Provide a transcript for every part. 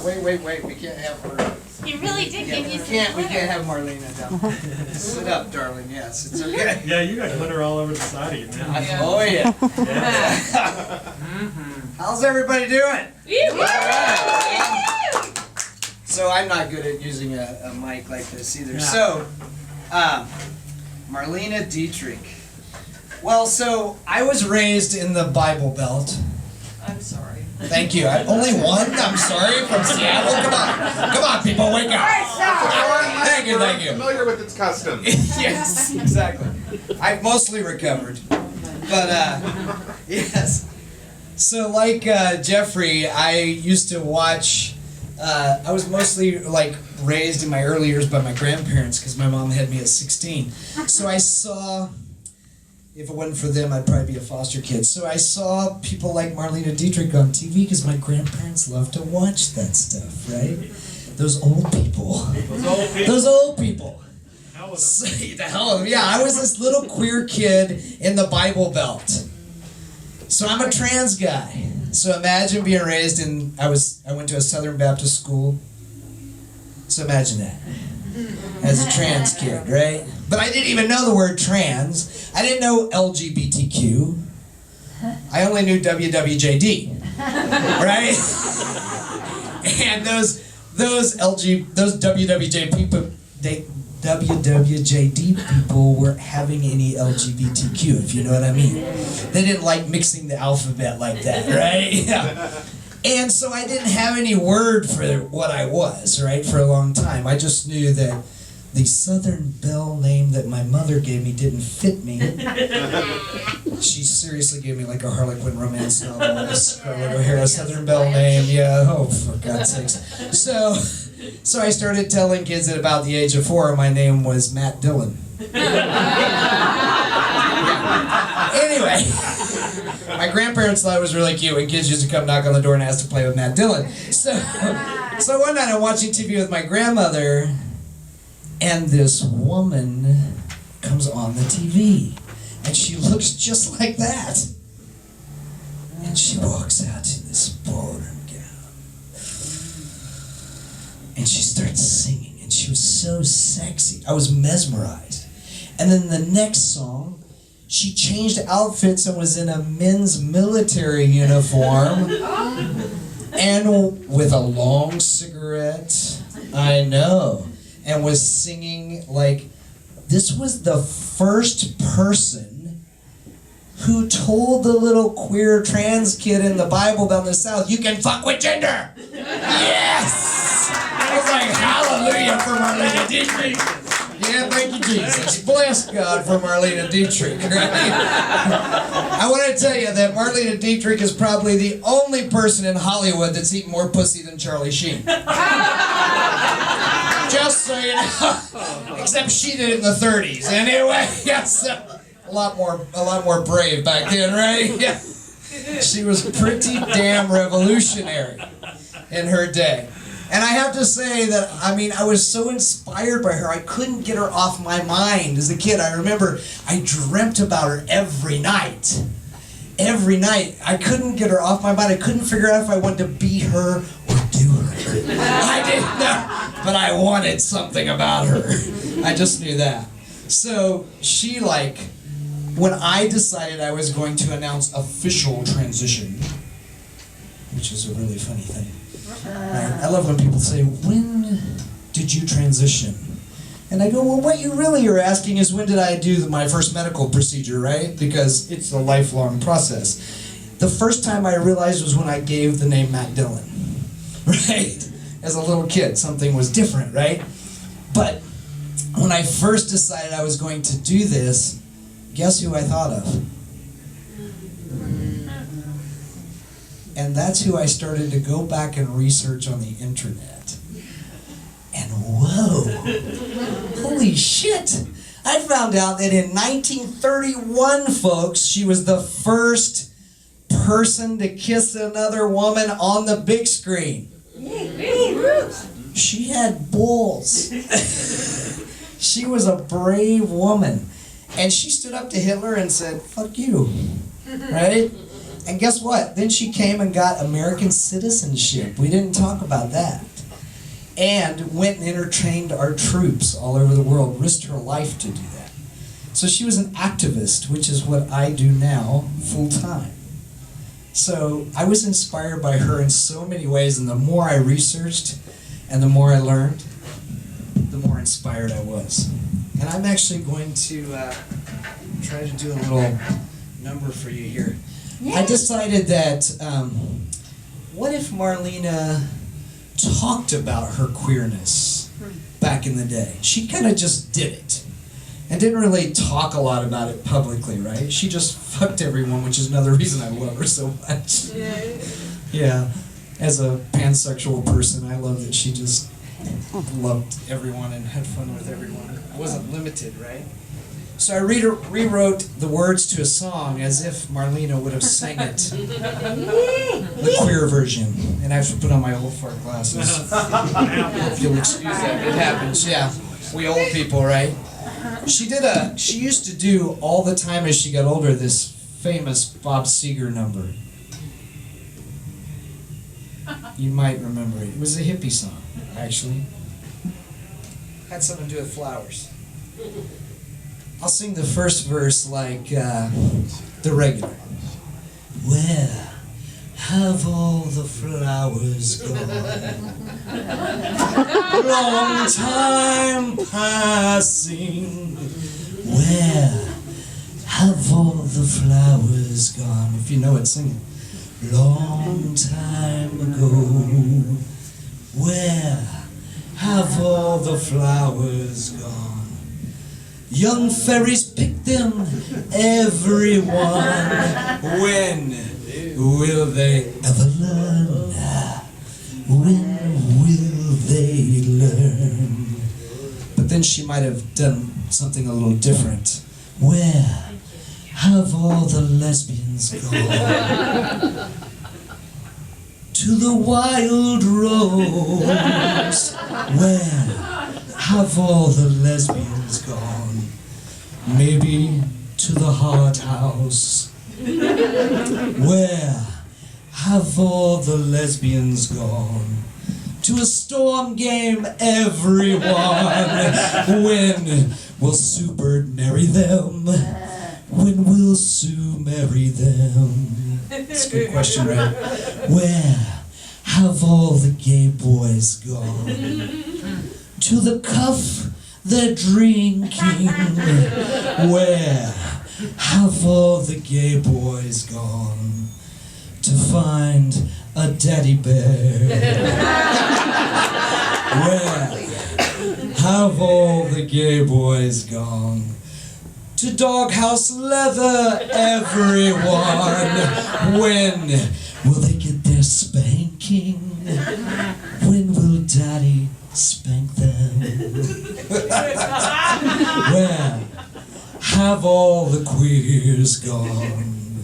Wait. We can't have her. He really did give you some We glitter. can't have Marlena down. Sit up, darling. Yes, it's okay. Yeah, you got glitter all over the side of you, man. Oh, yeah. Yeah. How's everybody doing? Woo! Alright. So I'm not good at using a mic like this either. So, Marlene Dietrich. Well, so I was raised in the Bible Belt. I'm sorry. Thank you. Only one? I'm sorry, from Seattle? Come on, people, wake up. Thank you. Familiar with its customs. Yes, exactly. I've mostly recovered. But, yes. So like Jeffrey, I used to watch, I was mostly like raised in my early years by my grandparents because my mom had me at 16. So I saw, if it wasn't for them, I'd probably be a foster kid. So I saw people like Marlene Dietrich on TV because my grandparents loved to watch that stuff, right? Those old people. Those old people. The hell of them. Yeah, I was this little queer kid in the Bible Belt. So I'm a trans guy. So imagine being raised in, I went to a Southern Baptist school. So imagine that. As a trans kid, right? But I didn't even know the word trans. I didn't know LGBTQ. I only knew WWJD. Right? And those WWJ people, WWJD people weren't having any LGBTQ, if you know what I mean. They didn't like mixing the alphabet like that, right? Yeah. And so I didn't have any word for what I was, right, for a long time. I just knew that the Southern Belle name that my mother gave me didn't fit me. She seriously gave me like a Harlequin romance novel, Scarlett O'Hara Southern Belle name. Yeah, oh, for God's sakes. So I started telling kids at about the age of 4 my name was Matt Dillon. Anyway, my grandparents thought it was really cute when kids used to come knock on the door and ask to play with Matt Dillon. So one night I'm watching TV with my grandmother, and this woman comes on the TV, and she looks just like that. And she walks out in this ballroom gown, and she starts singing, and she was so sexy. I was mesmerized. And then the next song, she changed outfits and was in a men's military uniform, and with a long cigarette. I know. And was singing like, this was the first person who told the little queer trans kid in the Bible Belt in the South, you can fuck with gender! Yes! I was like, hallelujah for Marlene Dietrich. Yeah, thank you, Jesus. Bless God for Marlene Dietrich, right? I want to tell you that Marlene Dietrich is probably the only person in Hollywood that's eaten more pussy than Charlie Sheen. Just so you know. Except she did it in the 30s. Anyway, yes, a lot more brave back then, right? Yeah. She was pretty damn revolutionary in her day. And I have to say that, I mean, I was so inspired by her, I couldn't get her off my mind as a kid. I remember I dreamt about her every night. Every night. I couldn't get her off my mind. I couldn't figure out if I wanted to be her or do her. I didn't know, but I wanted something about her. I just knew that. So she, like, when I decided I was going to announce official transition, which is a really funny thing. I love when people say, when did you transition? And I go, well, what you really are asking is when did I do my first medical procedure, right? Because it's a lifelong process. The first time I realized was when I gave the name Matt Dillon, right? As a little kid, something was different, right? But when I first decided I was going to do this, guess who I thought of? And that's who I started to go back and research on the internet. And whoa, holy shit. I found out that in 1931, folks, she was the first person to kiss another woman on the big screen. She had balls. She was a brave woman. And she stood up to Hitler and said, fuck you, right? And guess what? Then she came and got American citizenship. We didn't talk about that. And went and entertained our troops all over the world, risked her life to do that. So she was an activist, which is what I do now, full time. So I was inspired by her in so many ways, and the more I researched and the more I learned, the more inspired I was. And I'm actually going to try to do a little number for you here. I decided that, what if Marlene talked about her queerness back in the day? She kind of just did it. And didn't really talk a lot about it publicly, right? She just fucked everyone, which is another reason I love her so much. Yeah. As a pansexual person, I love that she just loved everyone and had fun with everyone. I wasn't limited, right? So I rewrote the words to a song as if Marlene would have sang it, the queer version. And I have to put on my old fart glasses. If you'll excuse that, it happens. Yeah, we old people, right? She used to do all the time as she got older this famous Bob Seeger number. You might remember it. It was a hippie song, actually. Had something to do with flowers. I'll sing the first verse like the regular. Where have all the flowers gone? Long time passing. Where have all the flowers gone? If you know it, sing it. Long time ago. Where have all the flowers gone? Young fairies pick them, everyone. When will they ever learn? When will they learn? But then she might have done something a little different. Where have all the lesbians gone? To the wild rose. Where have all the lesbians gone? Maybe to the hot house. Where have all the lesbians gone? To a storm game, everyone. When will Sue Bird marry them? When will Sue marry them? That's a good question, right? Where have all the gay boys gone? To the cuff they're drinking. Where have all the gay boys gone? To find a daddy bear. Where have all the gay boys gone? To doghouse leather, everyone. When will they get their spanking? When will daddy spank them? Where have all the queers gone?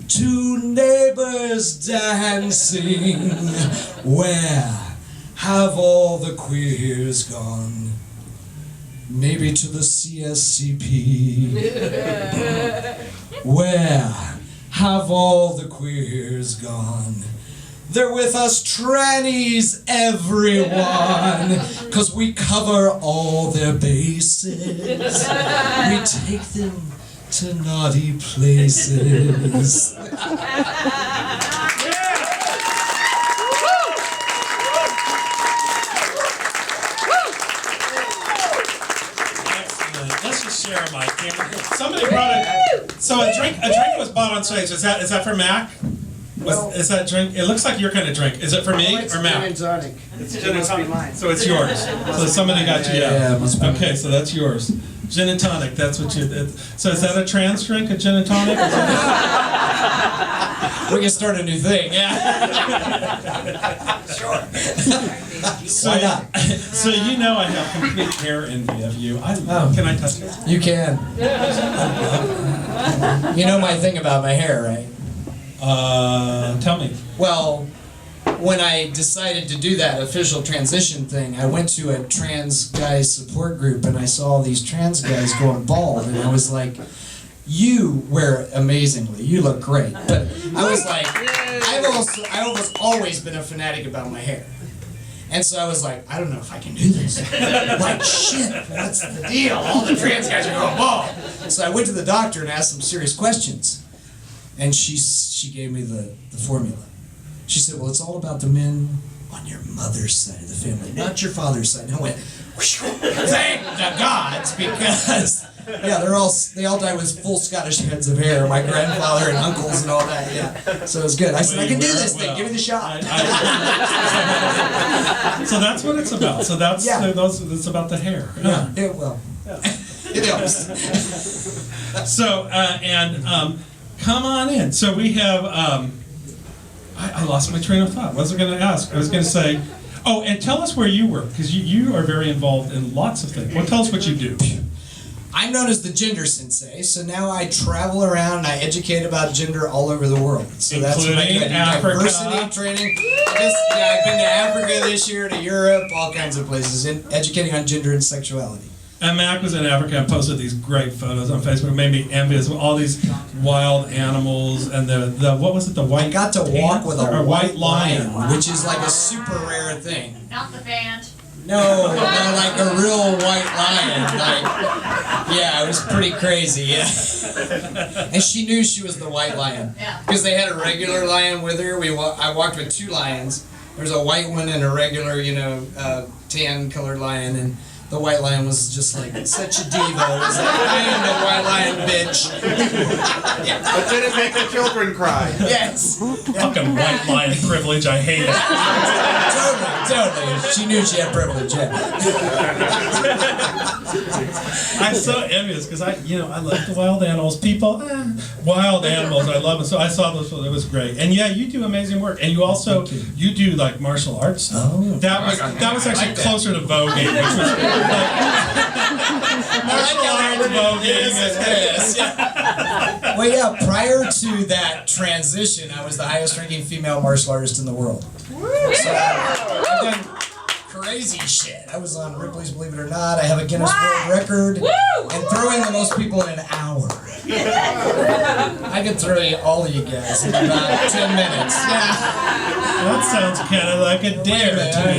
To neighbors dancing. Where have all the queers gone? Maybe to the CSCP. Where have all the queers gone? They're with us trannies, everyone, 'cause we cover all their bases. We take them to naughty places. Let's just share a mic. Somebody brought it. So a drink was bought on stage. Is that for Mac? Is that drink? It looks like your kind of drink. Is it for me or Mac? It's gin and tonic. It's gin and tonic. So it's yours. So somebody got you. Yeah, it must be. Okay, so that's yours. Gin and tonic. That's what you. So is that a trans drink? A gin and tonic? We can start a new thing. Yeah. Sure. So, Why not? So you know I have complete hair envy of you. Can I touch it? You can. You know my thing about my hair, right? Tell me. Well, when I decided to do that official transition thing, I went to a trans guy support group and I saw all these trans guys going bald, and I was like, you wear it amazingly. You look great. But I was like, I've always been a fanatic about my hair. And so I was like, I don't know if I can do this. Like, shit, what's the deal? All the trans guys are going bald. So I went to the doctor and asked some serious questions. And she gave me the formula. She said, well, it's all about the men on your mother's side of the family, not your father's side. And I went, thank the gods, because yeah, they all died with full Scottish heads of hair. My grandfather and uncles and all that. Yeah, so it was good. I said, I can do this thing. Give me the shot. So that's what it's about. So that's it's about the hair. Yeah, it helps. So come on in. So we have. I lost my train of thought. What was I going to ask? I was going to say. Oh, and tell us where you work, because you are very involved in lots of things. Well, tell us what you do. I'm known as the Gender Sensei, so now I travel around and I educate about gender all over the world. So that's what I do. I do Africa. Diversity training. I've been to Africa this year, to Europe, all kinds of places, educating on gender and sexuality. And Mac was in Africa and posted these great photos on Facebook. It made me envious with all these wild animals and the what was it? The white. I got to walk with a white lion, Wow. which is like a super rare thing. Not the band. No, like a real white lion. Like, yeah, it was pretty crazy. Yeah, and she knew she was the white lion because they had a regular lion with her. I walked with two lions. There was a white one and a regular, tan-colored lion, and the white lion was just like such a diva. It was like, I am the white lion, bitch. But did it make the children cry? Yes. Fucking white lion privilege. I hate it. Totally. She knew she had privilege. Yeah. I'm so envious because I love the wild animals. People, wild animals, I love them. So I saw those. It was great. And yeah, you do amazing work. And you also you do like martial arts stuff. Oh. That was actually closer to voguing, which was martial arts voguing. Yes. Well, yeah. Prior to that transition, I was the highest-ranking female martial artist in the world. So I've done crazy shit. I was on Ripley's Believe It or Not. I have a Guinness World Record and throwing the most people in an hour. I could throw all of you guys in about 10 minutes. Yeah. That sounds kind of like a dare to me.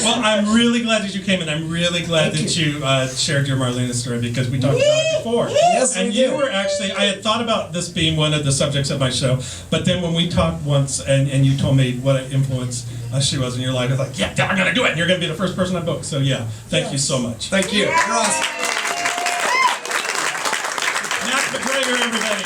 Well, I'm really glad that you came in. I'm really glad that you shared your Marlene story because we talked about it before. Yes, and you were actually, I had thought about this being one of the subjects of my show, but then when we talked once and you told me what an influence she was in your life, I was like, yeah, I'm going to do it. And you're going to be the first person I book. So yeah, thank you so much. Thank you. You're awesome. Mac McGregor, everybody.